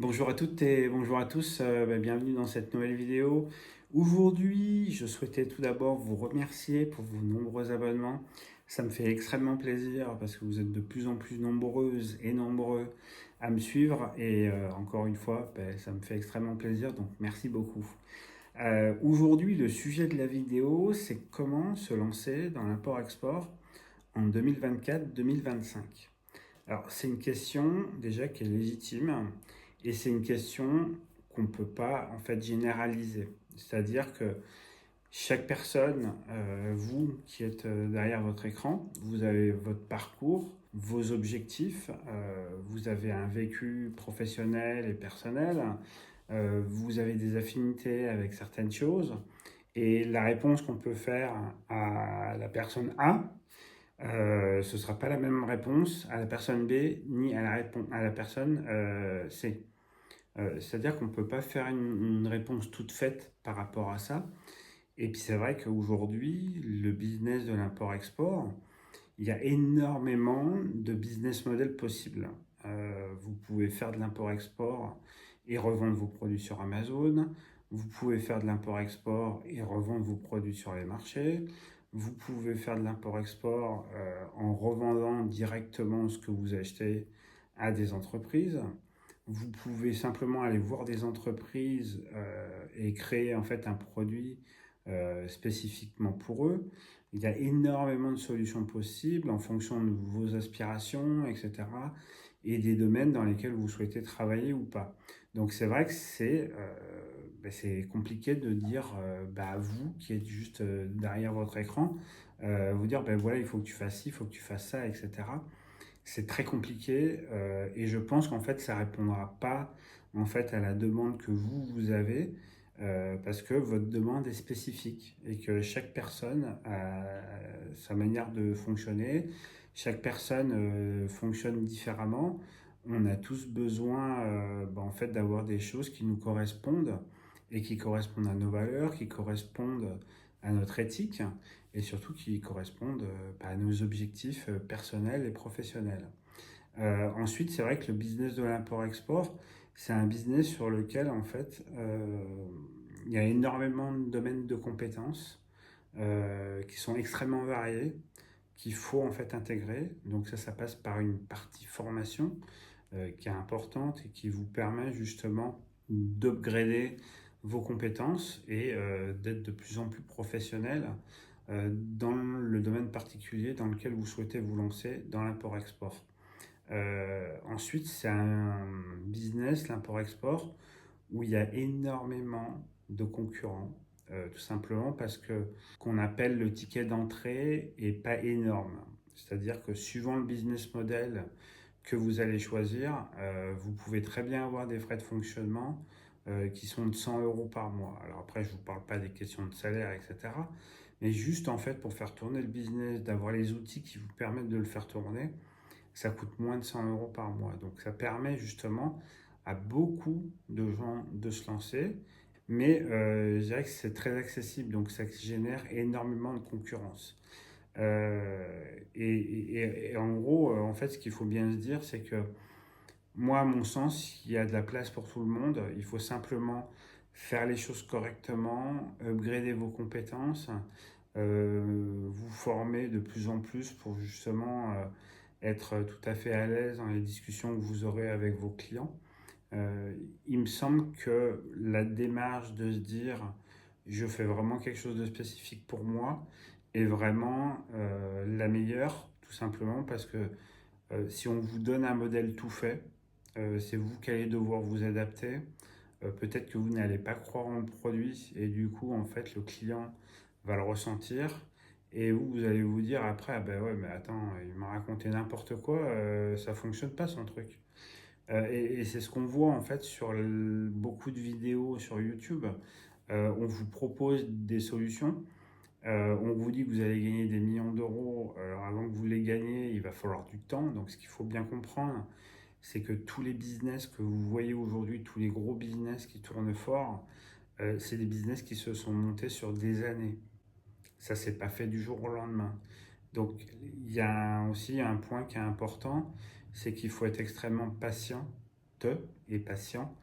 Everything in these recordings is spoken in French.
Bonjour à toutes et bonjour à tous, bienvenue dans cette nouvelle vidéo. Aujourd'hui, je souhaitais tout d'abord vous remercier pour vos nombreux abonnements. Ça me fait extrêmement plaisir parce que vous êtes de plus en plus nombreuses et nombreux à me suivre et encore une fois, ça me fait extrêmement plaisir, donc merci beaucoup. Aujourd'hui, le sujet de la vidéo, c'est comment se lancer dans l'import-export en 2024-2025. Alors, c'est une question déjà qui est légitime et c'est une question qu'on ne peut pas en fait généraliser. C'est-à-dire que chaque personne, vous qui êtes derrière votre écran, vous avez votre parcours, vos objectifs, vous avez un vécu professionnel et personnel, vous avez des affinités avec certaines choses et la réponse qu'on peut faire à la personne A, ce ne sera pas la même réponse à la personne B ni à la personne C. C'est-à-dire qu'on ne peut pas faire une réponse toute faite par rapport à ça. Et puis c'est vrai qu'aujourd'hui, le business de l'import-export, il y a énormément de business models possibles. Vous pouvez faire de l'import-export et revendre vos produits sur Amazon. Vous pouvez faire de l'import-export et revendre vos produits sur les marchés. Vous pouvez faire de l'import-export en revendant directement ce que vous achetez à des entreprises. Vous pouvez simplement aller voir des entreprises et créer en fait un produit spécifiquement pour eux. Il y a énormément de solutions possibles en fonction de vos aspirations, etc. et des domaines dans lesquels vous souhaitez travailler ou pas. Donc c'est vrai que c'est compliqué de dire vous qui êtes juste derrière votre écran, vous dire voilà, il faut que tu fasses ci, il faut que tu fasses ça, etc. C'est très compliqué et je pense qu'en fait ça répondra pas en fait à la demande que vous avez parce que votre demande est spécifique et que chaque personne a sa manière de fonctionner, chaque personne fonctionne différemment. On a tous besoin en fait d'avoir des choses qui nous correspondent et qui correspondent à nos valeurs, qui correspondent à notre éthique et surtout qui correspondent à nos objectifs personnels et professionnels. Ensuite, c'est vrai que le business de l'import-export, c'est un business sur lequel, en fait, il y a énormément de domaines de compétences qui sont extrêmement variés, qu'il faut en fait intégrer. Donc ça passe par une partie formation qui est importante et qui vous permet justement d'upgrader vos compétences et d'être de plus en plus professionnel dans le domaine particulier dans lequel vous souhaitez vous lancer dans l'import-export. Ensuite, c'est un business, l'import-export, où il y a énormément de concurrents, tout simplement parce que qu'on appelle le ticket d'entrée est pas énorme. C'est-à-dire que suivant le business model que vous allez choisir, vous pouvez très bien avoir des frais de fonctionnement qui sont de 100 euros par mois. Alors après, je ne vous parle pas des questions de salaire, etc. Mais juste en fait pour faire tourner le business, d'avoir les outils qui vous permettent de le faire tourner, ça coûte moins de 100 euros par mois. Donc ça permet justement à beaucoup de gens de se lancer, mais je dirais que c'est très accessible, donc ça génère énormément de concurrence. Et en gros, en fait, ce qu'il faut bien se dire, c'est que moi, à mon sens, il y a de la place pour tout le monde. Il faut simplement faire les choses correctement, upgrader vos compétences, vous former de plus en plus pour justement être tout à fait à l'aise dans les discussions que vous aurez avec vos clients. Il me semble que la démarche de se dire je fais vraiment quelque chose de spécifique pour moi est vraiment la meilleure, tout simplement parce que si on vous donne un modèle tout fait, c'est vous qui allez devoir vous adapter. Peut-être que vous n'allez pas croire en le produit et du coup, en fait, le client va le ressentir. Et vous allez vous dire après, ah ben ouais, mais attends, il m'a raconté n'importe quoi, ça fonctionne pas son truc. Et c'est ce qu'on voit en fait sur beaucoup de vidéos sur YouTube. On vous propose des solutions, on vous dit que vous allez gagner des millions d'euros. Alors avant que vous les gagnez, il va falloir du temps. Donc ce qu'il faut bien comprendre, c'est que tous les business que vous voyez aujourd'hui, tous les gros business qui tournent fort, c'est des business qui se sont montés sur des années. Ça s'est pas fait du jour au lendemain. Donc il y a aussi un point qui est important, c'est qu'il faut être extrêmement patient et patient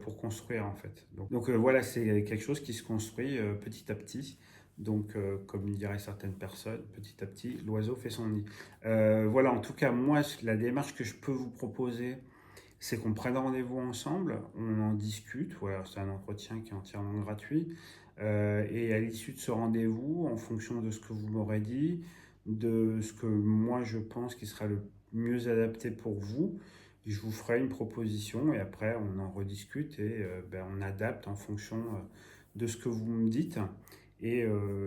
pour construire en fait. Donc voilà, c'est quelque chose qui se construit petit à petit. Donc comme diraient certaines personnes, petit à petit, l'oiseau fait son nid. Voilà, en tout cas, moi, la démarche que je peux vous proposer, c'est qu'on prenne rendez-vous ensemble, on en discute. Voilà, c'est un entretien qui est entièrement gratuit. Et à l'issue de ce rendez-vous, en fonction de ce que vous m'aurez dit, de ce que moi je pense qui sera le mieux adapté pour vous, je vous ferai une proposition et après on en rediscute et on adapte en fonction de ce que vous me dites. Et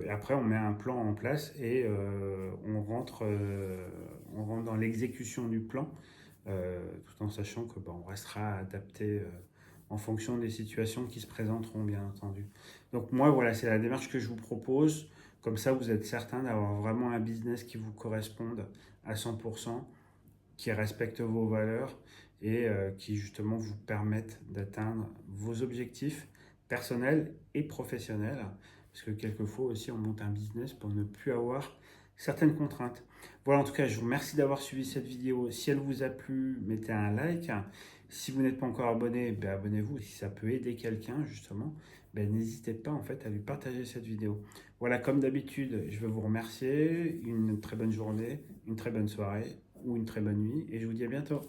après on met un plan en place et on rentre dans l'exécution du plan tout en sachant que on restera adapté en fonction des situations qui se présenteront, bien entendu. Donc moi, voilà, c'est la démarche que je vous propose. Comme ça, vous êtes certain d'avoir vraiment un business qui vous corresponde à 100%, qui respecte vos valeurs et qui justement vous permettent d'atteindre vos objectifs personnels et professionnels. Parce que quelquefois aussi, on monte un business pour ne plus avoir certaines contraintes. Voilà, en tout cas, je vous remercie d'avoir suivi cette vidéo. Si elle vous a plu, mettez un like. Si vous n'êtes pas encore abonné, abonnez-vous. Si ça peut aider quelqu'un, justement, n'hésitez pas en fait à lui partager cette vidéo. Voilà, comme d'habitude, je veux vous remercier. Une très bonne journée, une très bonne soirée ou une très bonne nuit et je vous dis à bientôt.